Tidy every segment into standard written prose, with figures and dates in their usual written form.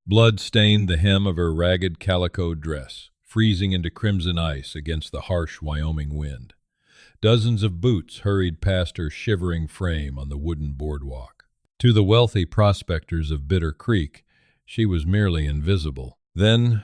Blood stained the hem of her ragged calico dress, freezing into crimson ice against the harsh Wyoming wind. Dozens of boots hurried past her shivering frame on the wooden boardwalk. To the wealthy prospectors of Bitter Creek, she was merely invisible. Then,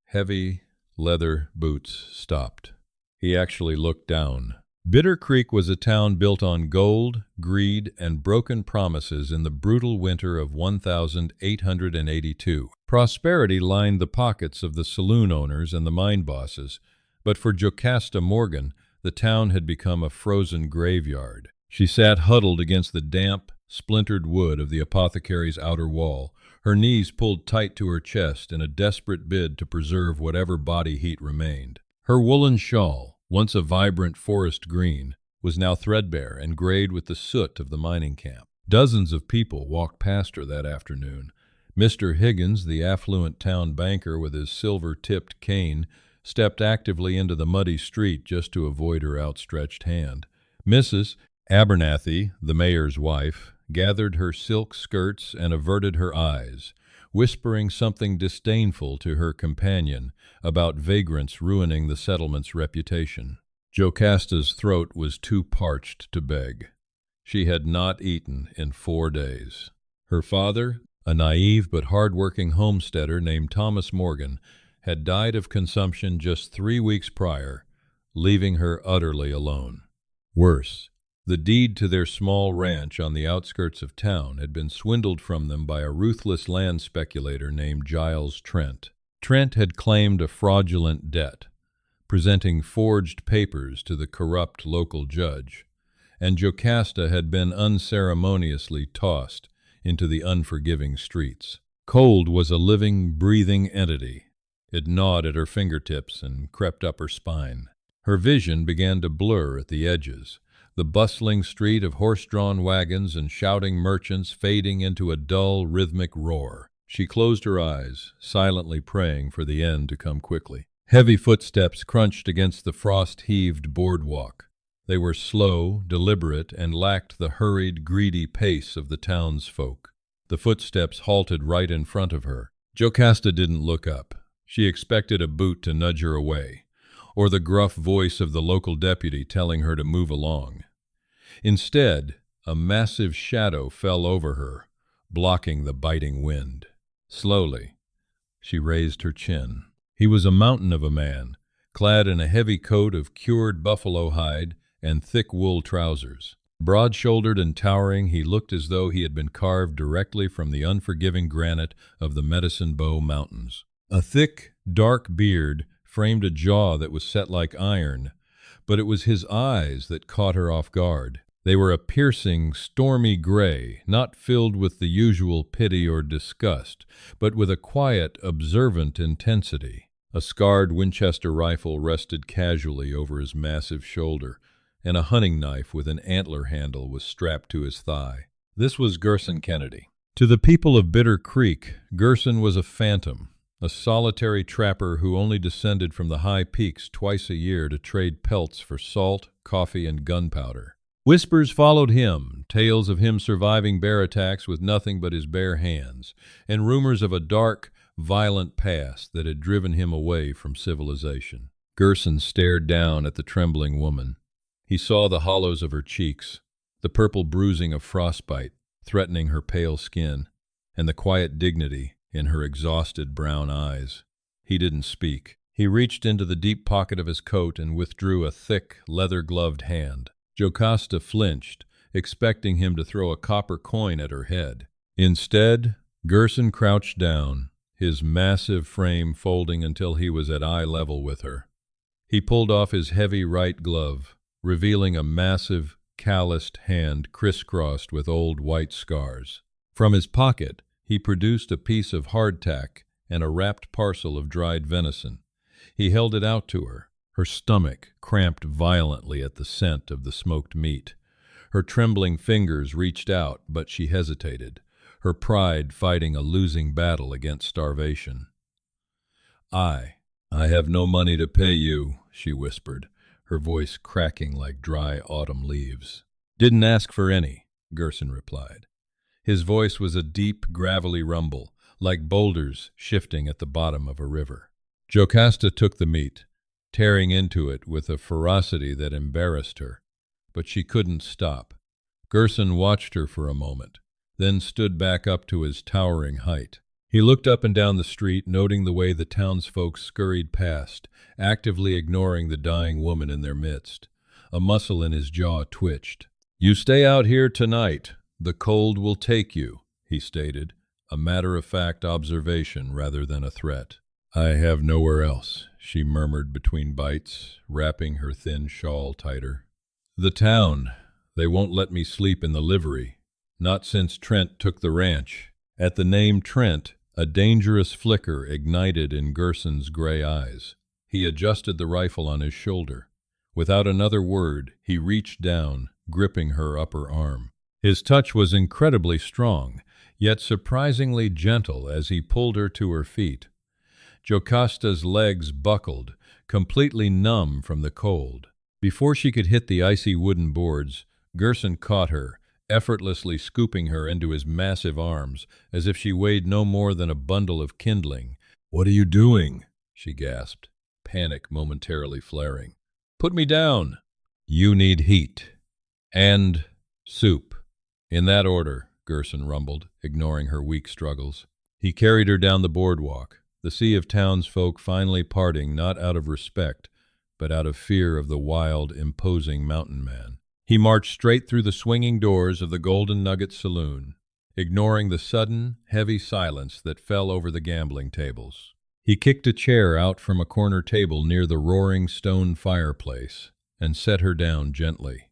heavy leather boots stopped. He actually looked down. Bitter Creek was a town built on gold, greed, and broken promises in the brutal winter of 1882. Prosperity lined the pockets of the saloon owners and the mine bosses, but for Jocasta Morgan, the town had become a frozen graveyard. She sat huddled against the damp, splintered wood of the apothecary's outer wall, her knees pulled tight to her chest in a desperate bid to preserve whatever body heat remained. Her woolen shawl, once a vibrant forest green, was now threadbare and grayed with the soot of the mining camp. Dozens of people walked past her that afternoon. Mr. Higgins, the affluent town banker with his silver-tipped cane, stepped actively into the muddy street just to avoid her outstretched hand. Mrs. Abernathy, the mayor's wife, gathered her silk skirts and averted her eyes, whispering something disdainful to her companion about vagrants ruining the settlement's reputation. Jocasta's throat was too parched to beg. She had not eaten in 4 days. Her father, a naive but hard-working homesteader named Thomas Morgan, had died of consumption just 3 weeks prior, leaving her utterly alone. Worse, the deed to their small ranch on the outskirts of town had been swindled from them by a ruthless land speculator named Jiles Trent. Trent had claimed a fraudulent debt, presenting forged papers to the corrupt local judge, and Jocasta had been unceremoniously tossed into the unforgiving streets. Cold was a living, breathing entity. It gnawed at her fingertips and crept up her spine. Her vision began to blur at the edges, the bustling street of horse-drawn wagons and shouting merchants fading into a dull, rhythmic roar. She closed her eyes, silently praying for the end to come quickly. Heavy footsteps crunched against the frost-heaved boardwalk. They were slow, deliberate, and lacked the hurried, greedy pace of the townsfolk. The footsteps halted right in front of her. Jocasta didn't look up. She expected a boot to nudge her away, or the gruff voice of the local deputy telling her to move along. Instead, a massive shadow fell over her, blocking the biting wind. Slowly, she raised her chin. He was a mountain of a man, clad in a heavy coat of cured buffalo hide and thick wool trousers. Broad-shouldered and towering, he looked as though he had been carved directly from the unforgiving granite of the Medicine Bow Mountains. A thick, dark beard framed a jaw that was set like iron, but it was his eyes that caught her off guard. They were a piercing, stormy gray, not filled with the usual pity or disgust, but with a quiet, observant intensity. A scarred Winchester rifle rested casually over his massive shoulder, and a hunting knife with an antler handle was strapped to his thigh. This was Gerson Kennedy. To the people of Bitter Creek, Gerson was a phantom, a solitary trapper who only descended from the high peaks twice a year to trade pelts for salt, coffee, and gunpowder. Whispers followed him, tales of him surviving bear attacks with nothing but his bare hands, and rumors of a dark, violent past that had driven him away from civilization. Gerson stared down at the trembling woman. He saw the hollows of her cheeks, the purple bruising of frostbite threatening her pale skin, and the quiet dignity in her exhausted brown eyes. He didn't speak. He reached into the deep pocket of his coat and withdrew a thick, leather-gloved hand. Jocasta flinched, expecting him to throw a copper coin at her head. Instead, Gerson crouched down, his massive frame folding until he was at eye level with her. He pulled off his heavy right glove, revealing a massive, calloused hand crisscrossed with old white scars. From his pocket, he produced a piece of hardtack and a wrapped parcel of dried venison. He held it out to her. Her stomach cramped violently at the scent of the smoked meat. Her trembling fingers reached out, but she hesitated, her pride fighting a losing battle against starvation. I have no money to pay you," she whispered, her voice cracking like dry autumn leaves. "Didn't ask for any," Gerson replied. His voice was a deep, gravelly rumble, like boulders shifting at the bottom of a river. Jocasta took the meat, tearing into it with a ferocity that embarrassed her, but she couldn't stop. Gerson watched her for a moment, then stood back up to his towering height. He looked up and down the street, noting the way the townsfolk scurried past, actively ignoring the dying woman in their midst. A muscle in his jaw twitched. "You stay out here tonight. The cold will take you," he stated, a matter-of-fact observation rather than a threat. "I have nowhere else," she murmured between bites, wrapping her thin shawl tighter. "The town. They won't let me sleep in the livery. Not since Trent took the ranch." At the name Trent, a dangerous flicker ignited in Gerson's gray eyes. He adjusted the rifle on his shoulder. Without another word, he reached down, gripping her upper arm. His touch was incredibly strong, yet surprisingly gentle as he pulled her to her feet. Jocasta's legs buckled, completely numb from the cold. Before she could hit the icy wooden boards, Gerson caught her, effortlessly scooping her into his massive arms, as if she weighed no more than a bundle of kindling. "What are you doing?" she gasped, panic momentarily flaring. "Put me down." "You need heat. And soup. In that order," Gerson rumbled, ignoring her weak struggles. He carried her down the boardwalk, the sea of townsfolk finally parting not out of respect, but out of fear of the wild, imposing mountain man. He marched straight through the swinging doors of the Golden Nugget Saloon, ignoring the sudden, heavy silence that fell over the gambling tables. He kicked a chair out from a corner table near the roaring stone fireplace and set her down gently.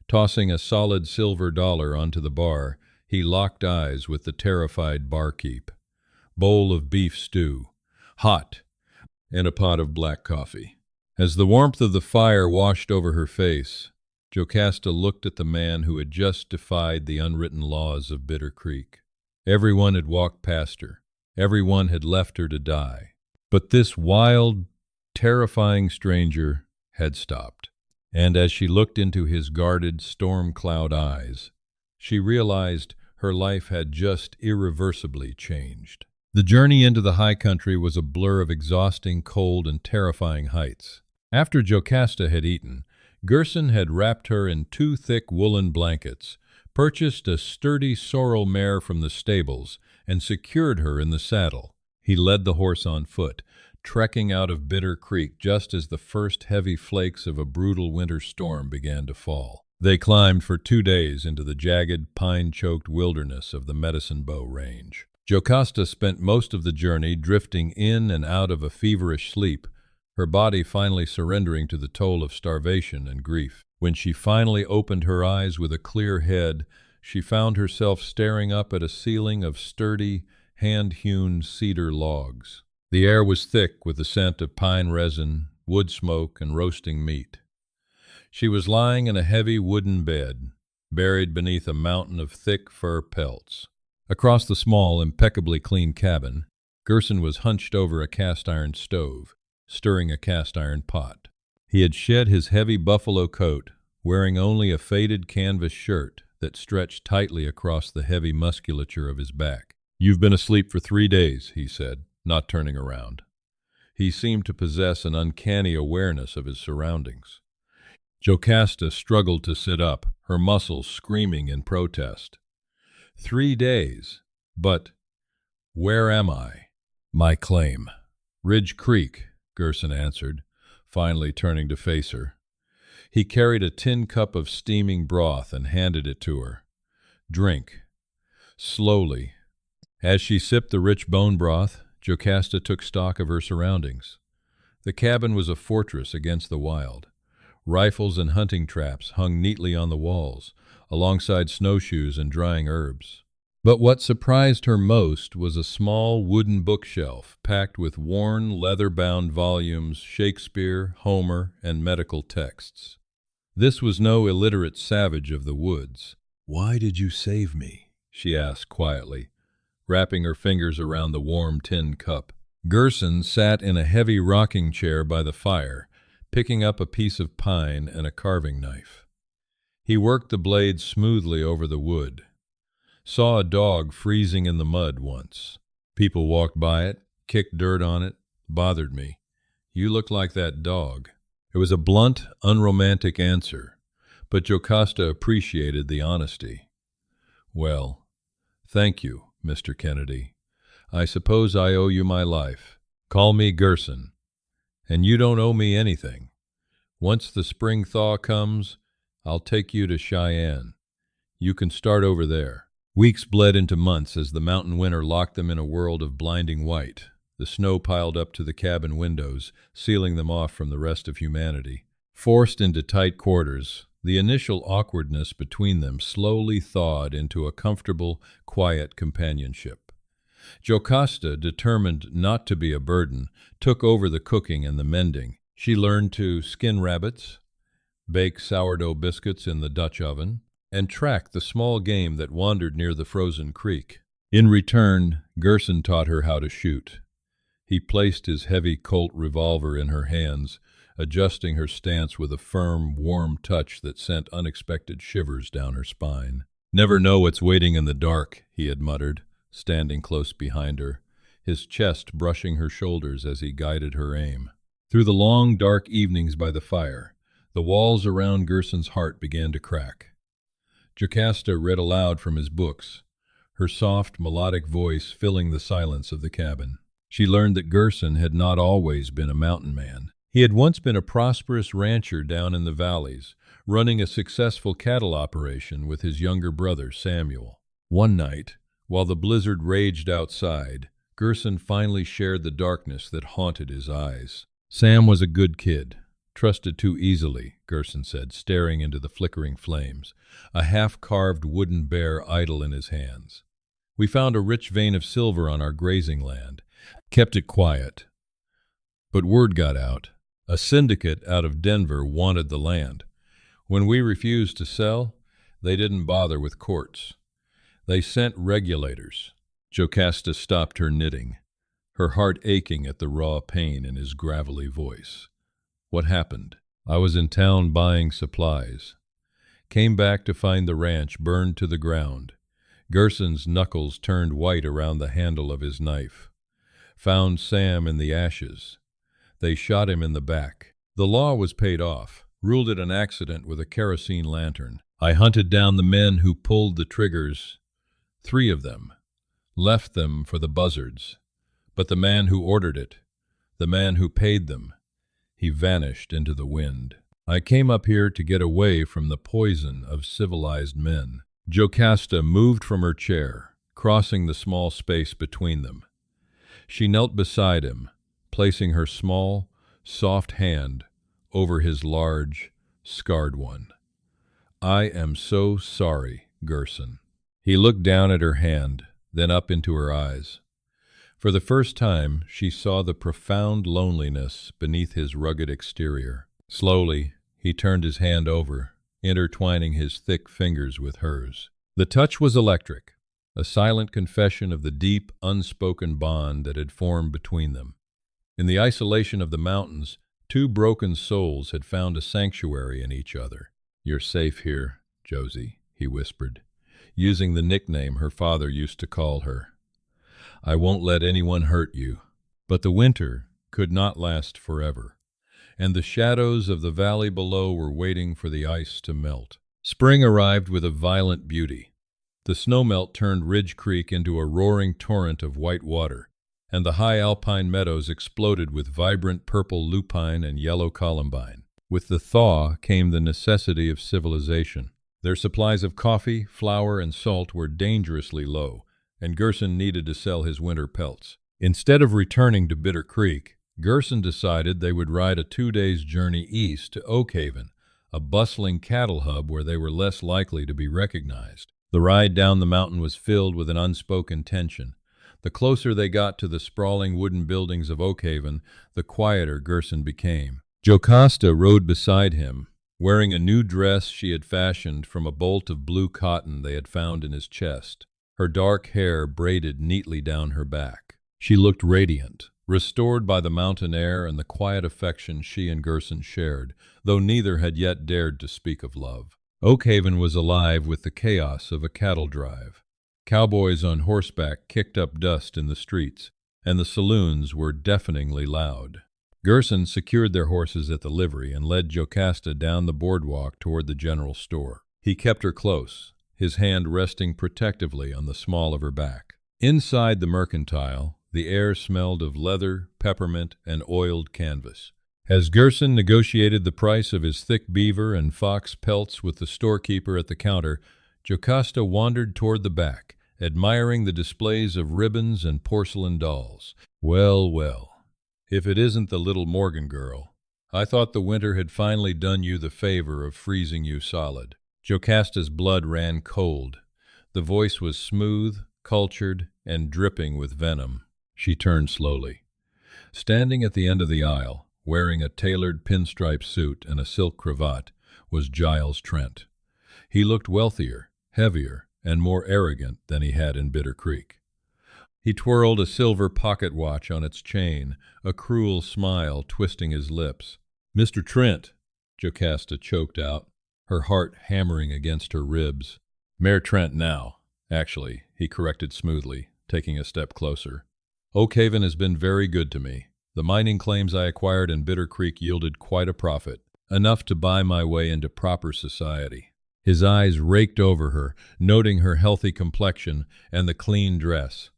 Tossing a solid silver dollar onto the bar, he locked eyes with the terrified barkeep. Bowl of beef stew, hot, and a pot of black coffee. As the warmth of the fire washed over her face, Jocasta looked at the man who had just defied the unwritten laws of Bitter Creek. Everyone had walked past her. Everyone had left her to die. But this wild, terrifying stranger had stopped. And as she looked into his guarded, storm-cloud eyes, she realized her life had just irreversibly changed. The journey into the high country was a blur of exhausting, cold, and terrifying heights. After Jocasta had eaten, Gerson had wrapped her in 2 thick woolen blankets, purchased a sturdy sorrel mare from the stables, and secured her in the saddle. He led the horse on foot, trekking out of Bitter Creek just as the first heavy flakes of a brutal winter storm began to fall. They climbed for 2 days into the jagged, pine-choked wilderness of the Medicine Bow Range. Jocasta spent most of the journey drifting in and out of a feverish sleep, her body finally surrendering to the toll of starvation and grief. When she finally opened her eyes with a clear head, she found herself staring up at a ceiling of sturdy, hand-hewn cedar logs. The air was thick with the scent of pine resin, wood smoke, and roasting meat. She was lying in a heavy wooden bed, buried beneath a mountain of thick fur pelts. Across the small, impeccably clean cabin, Gerson was hunched over a cast-iron stove, stirring a cast-iron pot. He had shed his heavy buffalo coat, wearing only a faded canvas shirt that stretched tightly across the heavy musculature of his back. "You've been asleep for 3 days," he said, not turning around. He seemed to possess an uncanny awareness of his surroundings. Jocasta struggled to sit up, her muscles screaming in protest. 3 days. But where am I? "My claim. Ridge Creek," Gerson answered, finally turning to face her. He carried a tin cup of steaming broth and handed it to her. "Drink." Slowly. As she sipped the rich bone broth, Jocasta took stock of her surroundings. The cabin was a fortress against the wild. Rifles and hunting traps hung neatly on the walls, alongside snowshoes and drying herbs. But what surprised her most was a small wooden bookshelf packed with worn, leather-bound volumes, Shakespeare, Homer, and medical texts. This was no illiterate savage of the woods. "Why did you save me?" she asked quietly, wrapping her fingers around the warm tin cup. Gerson sat in a heavy rocking chair by the fire, picking up a piece of pine and a carving knife. He worked the blade smoothly over the wood. "Saw a dog freezing in the mud once. People walked by it, kicked dirt on it, bothered me. You look like that dog. It was a blunt, unromantic answer, but Jocasta appreciated the honesty. Well, thank you, Mr. Kennedy. I suppose I owe you my life. Call me Gerson. And you don't owe me anything. Once the spring thaw comes, I'll take you to Cheyenne. You can start over there. Weeks bled into months as the mountain winter locked them in a world of blinding white. The snow piled up to the cabin windows, sealing them off from the rest of humanity. Forced into tight quarters, the initial awkwardness between them slowly thawed into a comfortable, quiet companionship. Jocasta, determined not to be a burden, took over the cooking and the mending. She learned to skin rabbits, bake sourdough biscuits in the Dutch oven, and track the small game that wandered near the frozen creek. In return, Gerson taught her how to shoot. He placed his heavy Colt revolver in her hands, adjusting her stance with a firm, warm touch that sent unexpected shivers down her spine. "Never know what's waiting in the dark," he had muttered, standing close behind her, his chest brushing her shoulders as he guided her aim. Through the long, dark evenings by the fire, the walls around Gerson's heart began to crack. Jocasta read aloud from his books, her soft, melodic voice filling the silence of the cabin. She learned that Gerson had not always been a mountain man. He had once been a prosperous rancher down in the valleys, running a successful cattle operation with his younger brother, Samuel. One night, while the blizzard raged outside, Gerson finally shared the darkness that haunted his eyes. "Sam was a good kid. Trusted too easily," Gerson said, staring into the flickering flames, a half-carved wooden bear idle in his hands. "We found a rich vein of silver on our grazing land. Kept it quiet. But word got out. A syndicate out of Denver wanted the land. When we refused to sell, they didn't bother with courts. They sent regulators." Jocasta stopped her knitting, her heart aching at the raw pain in his gravelly voice. "What happened?" "I was in town buying supplies. Came back to find the ranch burned to the ground." Gerson's knuckles turned white around the handle of his knife. "Found Sam in the ashes. They shot him in the back. The law was paid off, ruled it an accident with a kerosene lantern. I hunted down the men who pulled the triggers, 3 of them, left them for the buzzards. But the man who ordered it, the man who paid them, he vanished into the wind. I came up here to get away from the poison of civilized men." Jocasta moved from her chair, crossing the small space between them. She knelt beside him, placing her small, soft hand over his large, scarred one. "I am so sorry, Gerson." He looked down at her hand, then up into her eyes. For the first time, she saw the profound loneliness beneath his rugged exterior. Slowly, he turned his hand over, intertwining his thick fingers with hers. The touch was electric, a silent confession of the deep, unspoken bond that had formed between them. In the isolation of the mountains, 2 broken souls had found a sanctuary in each other. "You're safe here, Josie," he whispered, using the nickname her father used to call her. "I won't let anyone hurt you." But the winter could not last forever, and the shadows of the valley below were waiting for the ice to melt. Spring arrived with a violent beauty. The snowmelt turned Ridge Creek into a roaring torrent of white water, and the high alpine meadows exploded with vibrant purple lupine and yellow columbine. With the thaw came the necessity of civilization. Their supplies of coffee, flour, and salt were dangerously low, and Gerson needed to sell his winter pelts. Instead of returning to Bitter Creek, Gerson decided they would ride a 2 days' journey east to Oak Haven, a bustling cattle hub where they were less likely to be recognized. The ride down the mountain was filled with an unspoken tension. The closer they got to the sprawling wooden buildings of Oak Haven, the quieter Gerson became. Jocasta rode beside him, wearing a new dress she had fashioned from a bolt of blue cotton they had found in his chest, her dark hair braided neatly down her back. She looked radiant, restored by the mountain air and the quiet affection she and Gerson shared, though neither had yet dared to speak of love. Oak Haven was alive with the chaos of a cattle drive. Cowboys on horseback kicked up dust in the streets, and the saloons were deafeningly loud. Gerson secured their horses at the livery and led Jocasta down the boardwalk toward the general store. He kept her close, his hand resting protectively on the small of her back. Inside the mercantile, the air smelled of leather, peppermint, and oiled canvas. As Gerson negotiated the price of his thick beaver and fox pelts with the storekeeper at the counter, Jocasta wandered toward the back, admiring the displays of ribbons and porcelain dolls. Well, well, if it isn't the little Morgan girl. I thought the winter had finally done you the favor of freezing you solid. Jocasta's blood ran cold. The voice was smooth, cultured, and dripping with venom. She turned slowly. Standing at the end of the aisle, wearing a tailored pinstripe suit and a silk cravat, was Jiles Trent. He looked wealthier, heavier, and more arrogant than he had in Bitter Creek. He twirled a silver pocket watch on its chain, a cruel smile twisting his lips. "Mr. Trent," Jocasta choked out, her heart hammering against her ribs. "Mayor Trent now, actually," he corrected smoothly, taking a step closer. "Oakhaven has been very good to me. The mining claims I acquired in Bitter Creek yielded quite a profit, enough to buy my way into proper society." His eyes raked over her, noting her healthy complexion and the clean dress.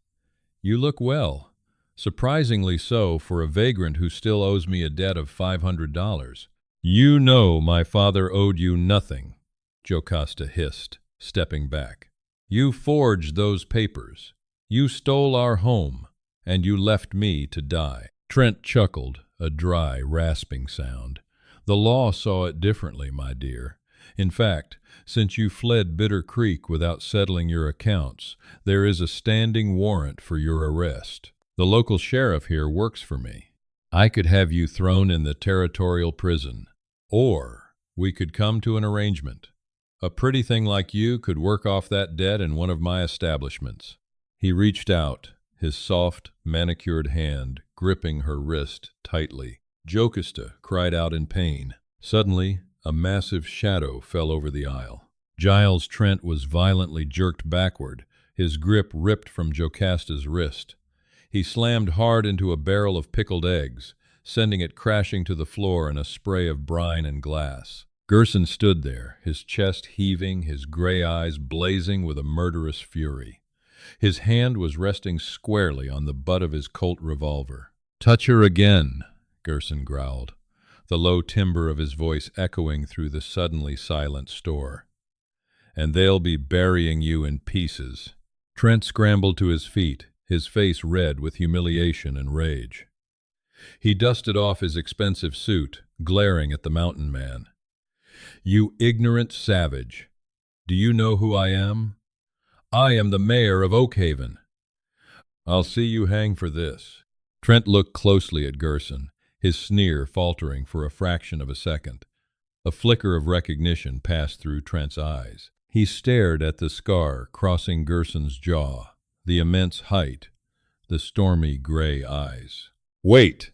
"You look well, surprisingly so for a vagrant who still owes me a debt of $500. "You know my father owed you nothing," Jocasta hissed, stepping back. "You forged those papers. You stole our home, and you left me to die." Trent chuckled, a dry, rasping sound. "The law saw it differently, my dear. In fact, since you fled Bitter Creek without settling your accounts, there is a standing warrant for your arrest. The local sheriff here works for me. I could have you thrown in the territorial prison, or we could come to an arrangement. A pretty thing like you could work off that debt in one of my establishments." He reached out, his soft, manicured hand gripping her wrist tightly. Jocasta cried out in pain. Suddenly, a massive shadow fell over the aisle. Jiles Trent was violently jerked backward, his grip ripped from Jocasta's wrist. He slammed hard into a barrel of pickled eggs, sending it crashing to the floor in a spray of brine and glass. Gerson stood there, his chest heaving, his gray eyes blazing with a murderous fury. His hand was resting squarely on the butt of his Colt revolver. "Touch her again," Gerson growled, the low timbre of his voice echoing through the suddenly silent store, "and they'll be burying you in pieces." Trent scrambled to his feet, his face red with humiliation and rage. He dusted off his expensive suit, glaring at the mountain man. "You ignorant savage! Do you know who I am? I am the mayor of Oakhaven. I'll see you hang for this." Trent looked closely at Gerson, his sneer faltering for a fraction of a second. A flicker of recognition passed through Trent's eyes. He stared at the scar crossing Gerson's jaw, the immense height, the stormy gray eyes. "Wait!"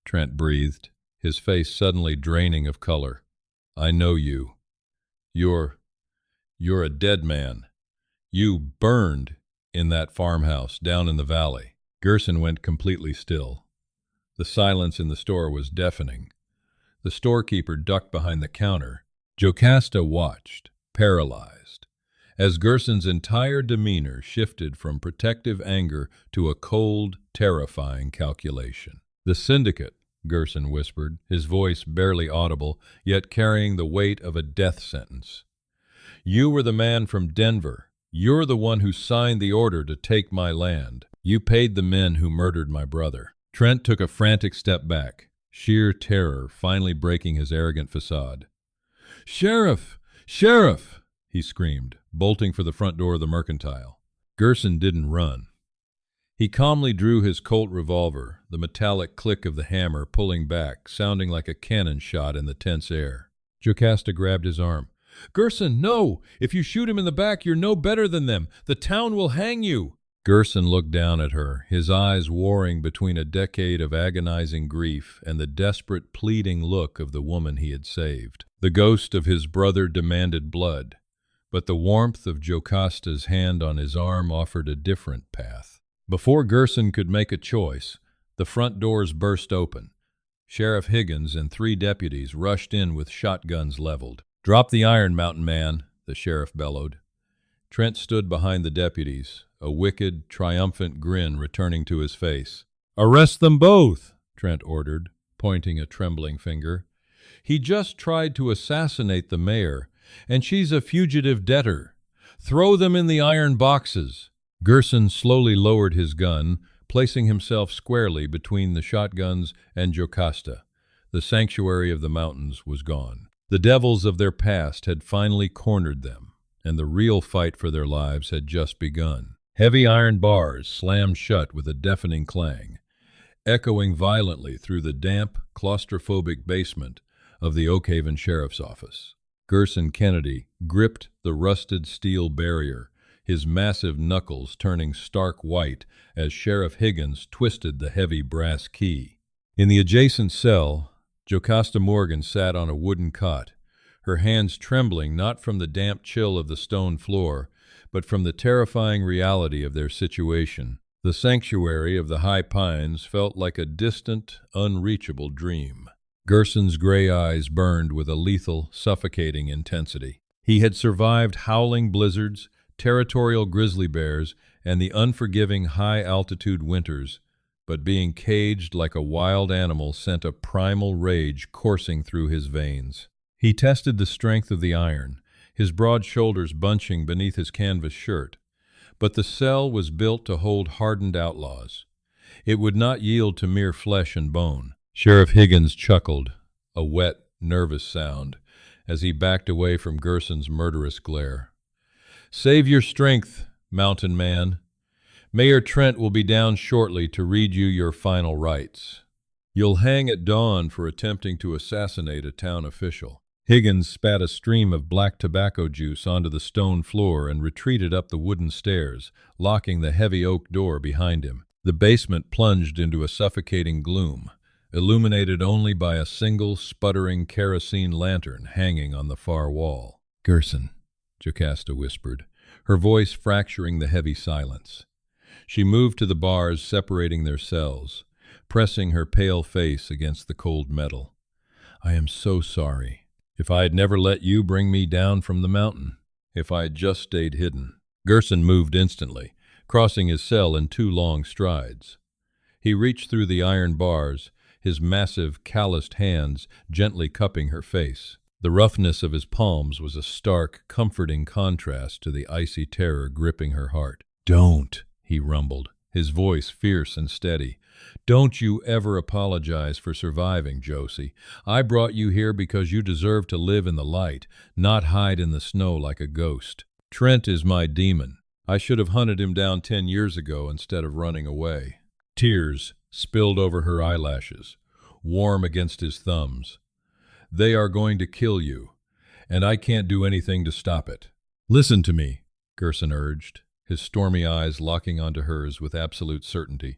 Trent breathed, his face suddenly draining of color. "I know you. You're a dead man. You burned in that farmhouse down in the valley." Gerson went completely still. The silence in the store was deafening. The storekeeper ducked behind the counter. Jocasta watched, paralyzed, as Gerson's entire demeanor shifted from protective anger to a cold, terrifying calculation. "The syndicate," Gerson whispered, his voice barely audible, yet carrying the weight of a death sentence. "You were the man from Denver. You're the one who signed the order to take my land. You paid the men who murdered my brother." Trent took a frantic step back, sheer terror finally breaking his arrogant facade. "Sheriff! Sheriff!" he screamed, bolting for the front door of the mercantile. Gerson didn't run. He calmly drew his Colt revolver, the metallic click of the hammer pulling back, sounding like a cannon shot in the tense air. Jocasta grabbed his arm. "Gerson, no! If you shoot him in the back, you're no better than them. The town will hang you." Gerson looked down at her, his eyes warring between a decade of agonizing grief and the desperate, pleading look of the woman he had saved. The ghost of his brother demanded blood, But the warmth of Jocasta's hand on his arm offered a different path. Before Gerson could make a choice, the front doors burst open. Sheriff Higgins and 3 deputies rushed in with shotguns leveled. "Drop the iron, mountain man," the sheriff bellowed. Trent stood behind the deputies, a wicked, triumphant grin returning to his face. "Arrest them both," Trent ordered, pointing a trembling finger. "He just tried to assassinate the mayor, and she's a fugitive debtor. Throw them in the iron boxes." Gerson slowly lowered his gun, placing himself squarely between the shotguns and Jocasta. The sanctuary of the mountains was gone. The devils of their past had finally cornered them, and the real fight for their lives had just begun. Heavy iron bars slammed shut with a deafening clang, echoing violently through the damp, claustrophobic basement of the Oakhaven Sheriff's Office. Gerson Kennedy gripped the rusted steel barrier, his massive knuckles turning stark white as Sheriff Higgins twisted the heavy brass key. In the adjacent cell, Jocasta Morgan sat on a wooden cot, her hands trembling not from the damp chill of the stone floor, but from the terrifying reality of their situation. The sanctuary of the high pines felt like a distant, unreachable dream. Gerson's gray eyes burned with a lethal, suffocating intensity. He had survived howling blizzards, territorial grizzly bears, and the unforgiving high-altitude winters, but being caged like a wild animal sent a primal rage coursing through his veins. He tested the strength of the iron, his broad shoulders bunching beneath his canvas shirt. But the cell was built to hold hardened outlaws. It would not yield to mere flesh and bone. Sheriff Higgins chuckled, a wet, nervous sound, as he backed away from Gerson's murderous glare. "Save your strength, mountain man. Mayor Trent will be down shortly to read you your final rites. You'll hang at dawn for attempting to assassinate a town official." Higgins spat a stream of black tobacco juice onto the stone floor and retreated up the wooden stairs, locking the heavy oak door behind him. The basement plunged into a suffocating gloom, illuminated only by a single sputtering kerosene lantern hanging on the far wall. "Gerson," Jocasta whispered, her voice fracturing the heavy silence. She moved to the bars separating their cells, pressing her pale face against the cold metal. "I am so sorry. If I had never let you bring me down from the mountain, if I had just stayed hidden." Gerson moved instantly, crossing his cell in 2 long strides. He reached through the iron bars, his massive, calloused hands gently cupping her face. The roughness of his palms was a stark, comforting contrast to the icy terror gripping her heart. "Don't," he rumbled, his voice fierce and steady. "Don't you ever apologize for surviving, Josie. I brought you here because you deserve to live in the light, not hide in the snow like a ghost. Trent is my demon. I should have hunted him down 10 years ago instead of running away." Tears spilled over her eyelashes, warm against his thumbs. "They are going to kill you, and I can't do anything to stop it." "Listen to me," Gerson urged, his stormy eyes locking onto hers with absolute certainty.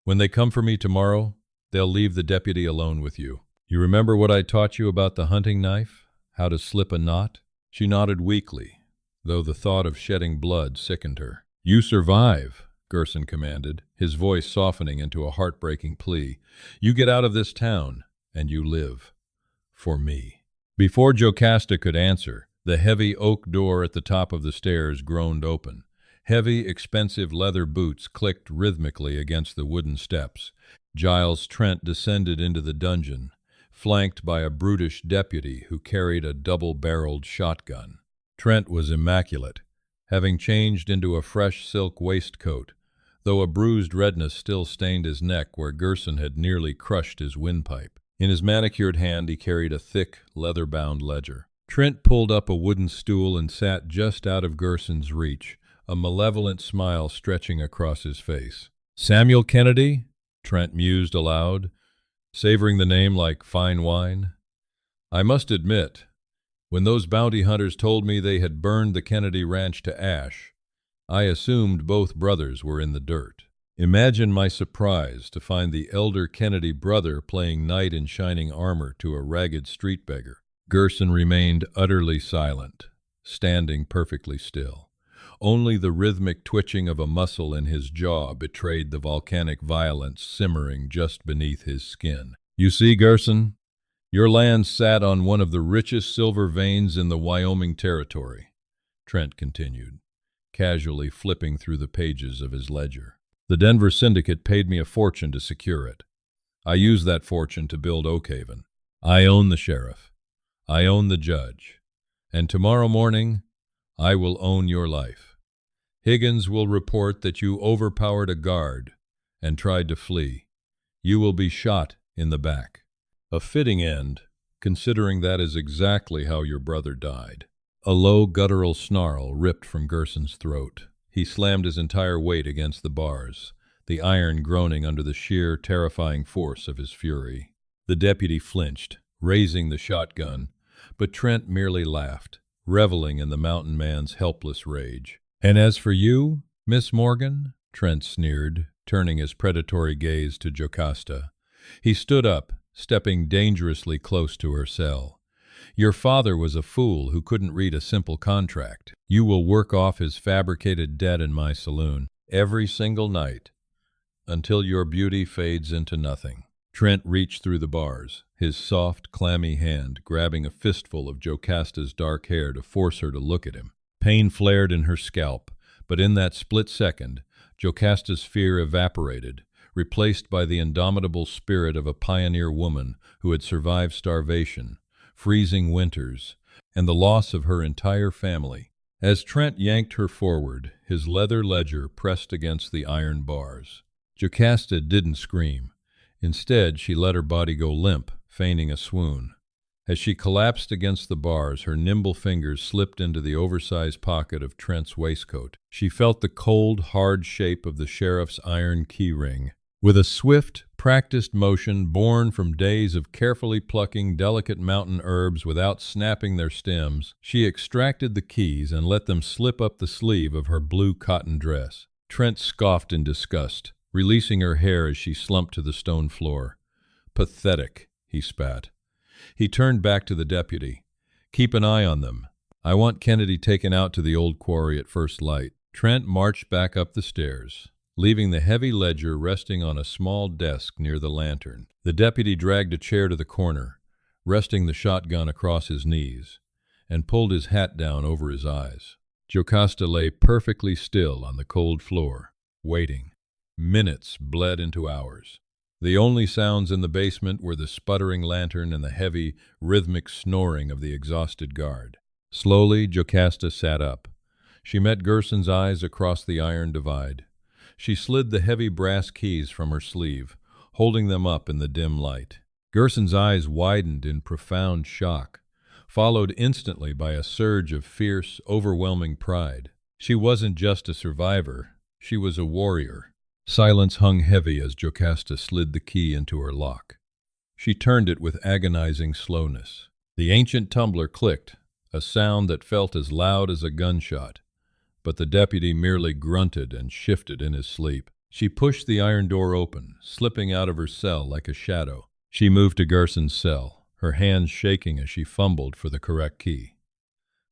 "When they come for me tomorrow, they'll leave the deputy alone with you. You remember what I taught you about the hunting knife? How to slip a knot?" She nodded weakly, though the thought of shedding blood sickened her. "You survive," Gerson commanded, his voice softening into a heartbreaking plea. "You get out of this town, and you live. For me." Before Jocasta could answer, the heavy oak door at the top of the stairs groaned open. Heavy, expensive leather boots clicked rhythmically against the wooden steps. Jiles Trent descended into the dungeon, flanked by a brutish deputy who carried a double-barreled shotgun. Trent was immaculate, having changed into a fresh silk waistcoat, though a bruised redness still stained his neck where Gerson had nearly crushed his windpipe. In his manicured hand he carried a thick, leather-bound ledger. Trent pulled up a wooden stool and sat just out of Gerson's reach, a malevolent smile stretching across his face. "Samuel Kennedy?" Trent mused aloud, savoring the name like fine wine. "I must admit, when those bounty hunters told me they had burned the Kennedy ranch to ash, I assumed both brothers were in the dirt. Imagine my surprise to find the elder Kennedy brother playing knight in shining armor to a ragged street beggar." Gerson remained utterly silent, standing perfectly still. Only the rhythmic twitching of a muscle in his jaw betrayed the volcanic violence simmering just beneath his skin. "You see, Gerson, your land sat on one of the richest silver veins in the Wyoming territory," Trent continued, casually flipping through the pages of his ledger. "The Denver Syndicate paid me a fortune to secure it. I used that fortune to build Oakhaven. I own the sheriff. I own the judge. And tomorrow morning, I will own your life. Higgins will report that you overpowered a guard and tried to flee. You will be shot in the back. A fitting end, considering that is exactly how your brother died." A low guttural snarl ripped from Gerson's throat. He slammed his entire weight against the bars, the iron groaning under the sheer, terrifying force of his fury. The deputy flinched, raising the shotgun, but Trent merely laughed, reveling in the mountain man's helpless rage. "And as for you, Miss Morgan," Trent sneered, turning his predatory gaze to Jocasta. He stood up, stepping dangerously close to her cell. "Your father was a fool who couldn't read a simple contract. You will work off his fabricated debt in my saloon every single night until your beauty fades into nothing." Trent reached through the bars, his soft, clammy hand grabbing a fistful of Jocasta's dark hair to force her to look at him. Pain flared in her scalp, but in that split second, Jocasta's fear evaporated, replaced by the indomitable spirit of a pioneer woman who had survived starvation, freezing winters, and the loss of her entire family. As Trent yanked her forward, his leather ledger pressed against the iron bars. Jocasta didn't scream. Instead, she let her body go limp, feigning a swoon. As she collapsed against the bars, her nimble fingers slipped into the oversized pocket of Trent's waistcoat. She felt the cold, hard shape of the sheriff's iron key ring. With a swift, practiced motion born from days of carefully plucking delicate mountain herbs without snapping their stems, she extracted the keys and let them slip up the sleeve of her blue cotton dress. Trent scoffed in disgust, releasing her hair as she slumped to the stone floor. "Pathetic," he spat. He turned back to the deputy. "Keep an eye on them. I want Kennedy taken out to the old quarry at first light." Trent marched back up the stairs, leaving the heavy ledger resting on a small desk near the lantern. The deputy dragged a chair to the corner, resting the shotgun across his knees, and pulled his hat down over his eyes. Jocasta lay perfectly still on the cold floor, waiting. Minutes bled into hours. The only sounds in the basement were the sputtering lantern and the heavy, rhythmic snoring of the exhausted guard. Slowly, Jocasta sat up. She met Gerson's eyes across the iron divide. She slid the heavy brass keys from her sleeve, holding them up in the dim light. Gerson's eyes widened in profound shock, followed instantly by a surge of fierce, overwhelming pride. She wasn't just a survivor, she was a warrior. Silence hung heavy as Jocasta slid the key into her lock. She turned it with agonizing slowness. The ancient tumbler clicked, a sound that felt as loud as a gunshot, but the deputy merely grunted and shifted in his sleep. She pushed the iron door open, slipping out of her cell like a shadow. She moved to Gerson's cell, her hands shaking as she fumbled for the correct key.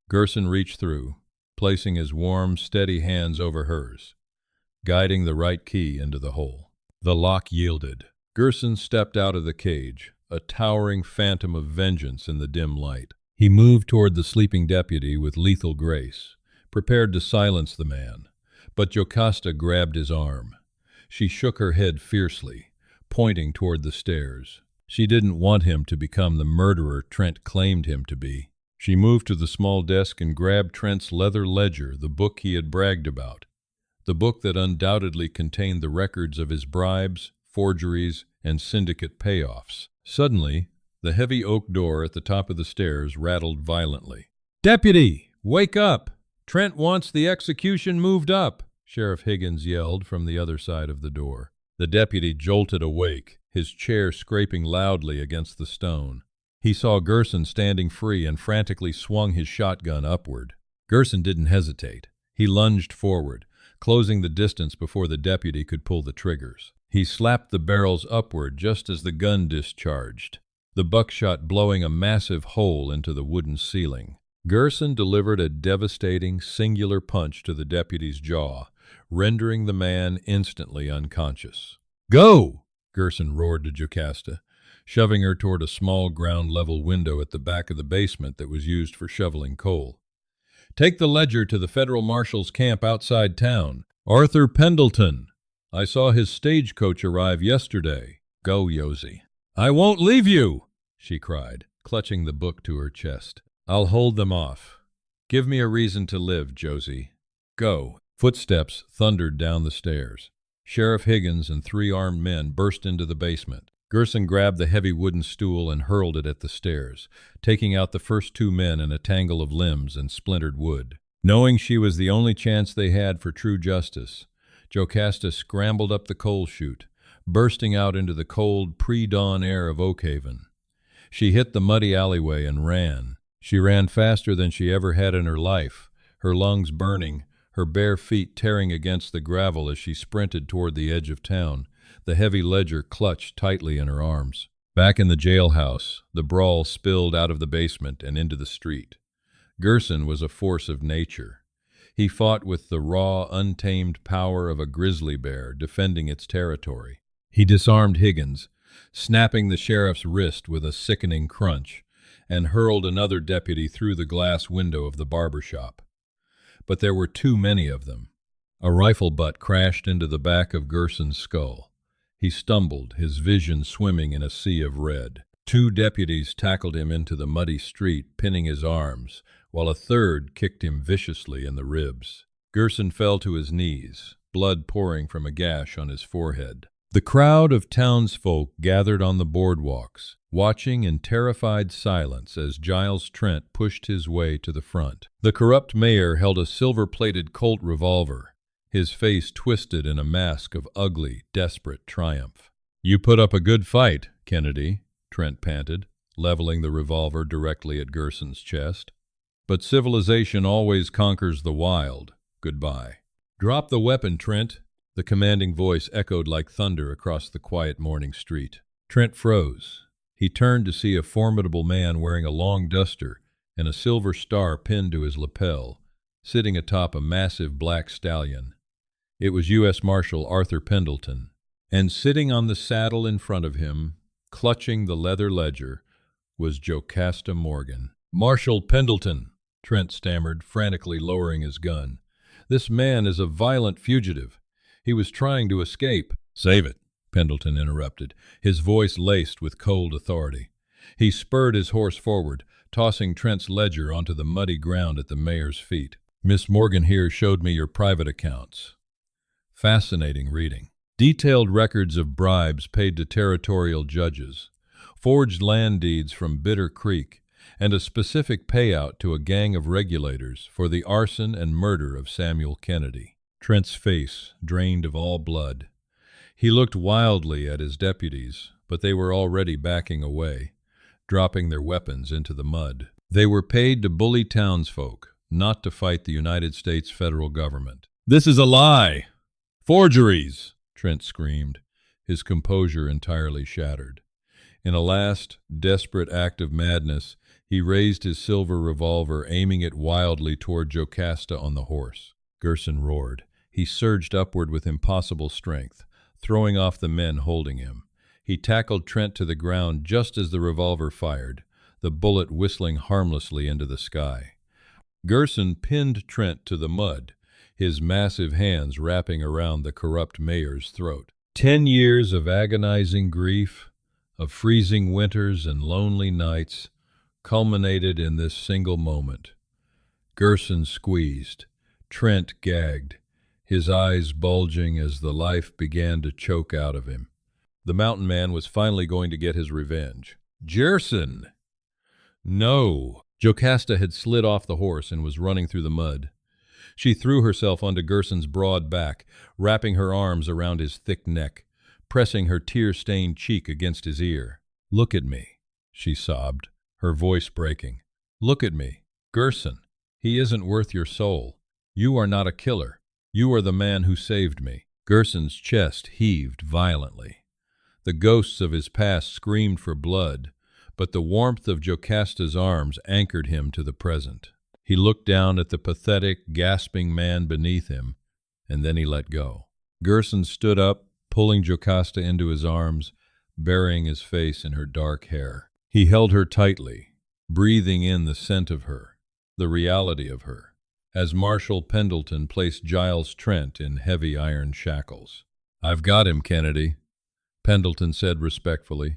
Gerson reached through, placing his warm, steady hands over hers, guiding the right key into the hole. The lock yielded. Gerson stepped out of the cage, a towering phantom of vengeance in the dim light. He moved toward the sleeping deputy with lethal grace, prepared to silence the man, but Jocasta grabbed his arm. She shook her head fiercely, pointing toward the stairs. She didn't want him to become the murderer Trent claimed him to be. She moved to the small desk and grabbed Trent's leather ledger, the book he had bragged about, the book that undoubtedly contained the records of his bribes, forgeries, and syndicate payoffs. Suddenly, the heavy oak door at the top of the stairs rattled violently. "Deputy, wake up! Trent wants the execution moved up," Sheriff Higgins yelled from the other side of the door. The deputy jolted awake, his chair scraping loudly against the stone. He saw Gerson standing free and frantically swung his shotgun upward. Gerson didn't hesitate. He lunged forward, closing the distance before the deputy could pull the triggers. He slapped the barrels upward just as the gun discharged, the buckshot blowing a massive hole into the wooden ceiling. Gerson delivered a devastating, singular punch to the deputy's jaw, rendering the man instantly unconscious. "Go!" Gerson roared to Jocasta, shoving her toward a small ground-level window at the back of the basement that was used for shoveling coal. "Take the ledger to the federal marshal's camp outside town. Arthur Pendleton. I saw his stagecoach arrive yesterday. Go, Yosie." "I won't leave you!" she cried, clutching the book to her chest. "I'll hold them off. Give me a reason to live, Josie. Go." Footsteps thundered down the stairs. Sheriff Higgins and 3 armed men burst into the basement. Gerson grabbed the heavy wooden stool and hurled it at the stairs, taking out the first 2 men in a tangle of limbs and splintered wood. Knowing she was the only chance they had for true justice, Jocasta scrambled up the coal chute, bursting out into the cold, pre-dawn air of Oakhaven. She hit the muddy alleyway and ran. She ran faster than she ever had in her life, her lungs burning, her bare feet tearing against the gravel as she sprinted toward the edge of town, the heavy ledger clutched tightly in her arms. Back in the jailhouse, the brawl spilled out of the basement and into the street. Gerson was a force of nature. He fought with the raw, untamed power of a grizzly bear defending its territory. He disarmed Higgins, snapping the sheriff's wrist with a sickening crunch, and hurled another deputy through the glass window of the barber shop. But there were too many of them. A rifle butt crashed into the back of Gerson's skull. He stumbled, his vision swimming in a sea of red. 2 deputies tackled him into the muddy street, pinning his arms, while a third kicked him viciously in the ribs. Gerson fell to his knees, blood pouring from a gash on his forehead. The crowd of townsfolk gathered on the boardwalks, watching in terrified silence as Jiles Trent pushed his way to the front. The corrupt mayor held a silver-plated Colt revolver, his face twisted in a mask of ugly, desperate triumph. "You put up a good fight, Kennedy," Trent panted, leveling the revolver directly at Gerson's chest. "But civilization always conquers the wild. Goodbye." "Drop the weapon, Trent." The commanding voice echoed like thunder across the quiet morning street. Trent froze. He turned to see a formidable man wearing a long duster and a silver star pinned to his lapel, sitting atop a massive black stallion. It was U.S. Marshal Arthur Pendleton, and sitting on the saddle in front of him, clutching the leather ledger, was Jocasta Morgan. "Marshal Pendleton," Trent stammered, frantically lowering his gun. "This man is a violent fugitive. He was trying to escape." "Save it," Pendleton interrupted, his voice laced with cold authority. He spurred his horse forward, tossing Trent's ledger onto the muddy ground at the mayor's feet. "Miss Morgan here showed me your private accounts. Fascinating reading. Detailed records of bribes paid to territorial judges, forged land deeds from Bitter Creek, and a specific payout to a gang of regulators for the arson and murder of Samuel Kennedy." Trent's face drained of all blood. He looked wildly at his deputies, but they were already backing away, dropping their weapons into the mud. They were paid to bully townsfolk, not to fight the United States federal government. "This is a lie! Forgeries!" Trent screamed, his composure entirely shattered. In a last, desperate act of madness, he raised his silver revolver, aiming it wildly toward Jocasta on the horse. Gerson roared. He surged upward with impossible strength, throwing off the men holding him. He tackled Trent to the ground just as the revolver fired, the bullet whistling harmlessly into the sky. Gerson pinned Trent to the mud, his massive hands wrapping around the corrupt mayor's throat. 10 years of agonizing grief, of freezing winters and lonely nights, culminated in this single moment. Gerson squeezed, Trent gagged, his eyes bulging as the life began to choke out of him. The mountain man was finally going to get his revenge. "Gerson!" "No!" Jocasta had slid off the horse and was running through the mud. She threw herself onto Gerson's broad back, wrapping her arms around his thick neck, pressing her tear-stained cheek against his ear. "Look at me," she sobbed, her voice breaking. "Look at me. Gerson, he isn't worth your soul. You are not a killer. You are the man who saved me." Gerson's chest heaved violently. The ghosts of his past screamed for blood, but the warmth of Jocasta's arms anchored him to the present. He looked down at the pathetic, gasping man beneath him, and then he let go. Gerson stood up, pulling Jocasta into his arms, burying his face in her dark hair. He held her tightly, breathing in the scent of her, the reality of her, as Marshal Pendleton placed Jiles Trent in heavy iron shackles. "I've got him, Kennedy," Pendleton said respectfully,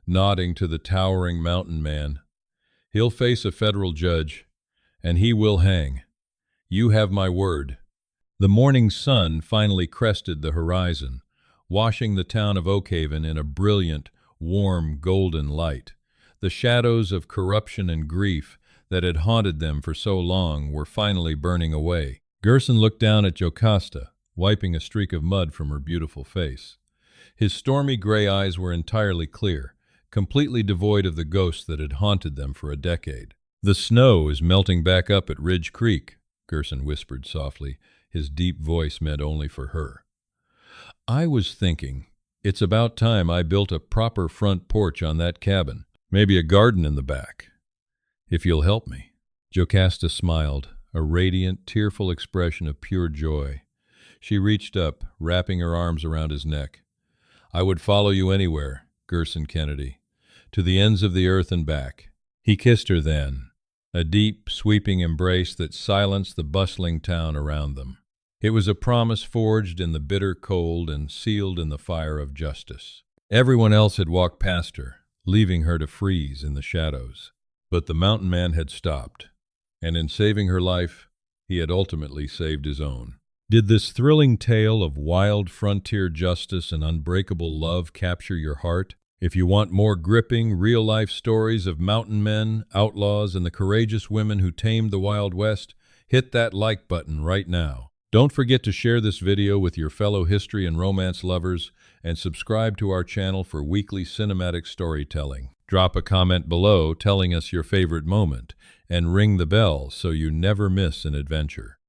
nodding to the towering mountain man. "He'll face a federal judge, and he will hang. You have my word." The morning sun finally crested the horizon, washing the town of Oakhaven in a brilliant, warm, golden light. The shadows of corruption and grief that had haunted them for so long were finally burning away. Gerson looked down at Jocasta, wiping a streak of mud from her beautiful face. His stormy gray eyes were entirely clear, completely devoid of the ghosts that had haunted them for a decade. "The snow is melting back up at Ridge Creek," Gerson whispered softly, his deep voice meant only for her. "I was thinking, it's about time I built a proper front porch on that cabin. Maybe a garden in the back, if you'll help me." Jocasta smiled, a radiant, tearful expression of pure joy. She reached up, wrapping her arms around his neck. "I would follow you anywhere, Gerson Kennedy, to the ends of the earth and back." He kissed her then, a deep, sweeping embrace that silenced the bustling town around them. It was a promise forged in the bitter cold and sealed in the fire of justice. Everyone else had walked past her, leaving her to freeze in the shadows. But the mountain man had stopped, and in saving her life, he had ultimately saved his own. Did this thrilling tale of wild frontier justice and unbreakable love capture your heart? If you want more gripping, real-life stories of mountain men, outlaws, and the courageous women who tamed the Wild West, hit that like button right now. Don't forget to share this video with your fellow history and romance lovers, and subscribe to our channel for weekly cinematic storytelling. Drop a comment below telling us your favorite moment, and ring the bell so you never miss an adventure.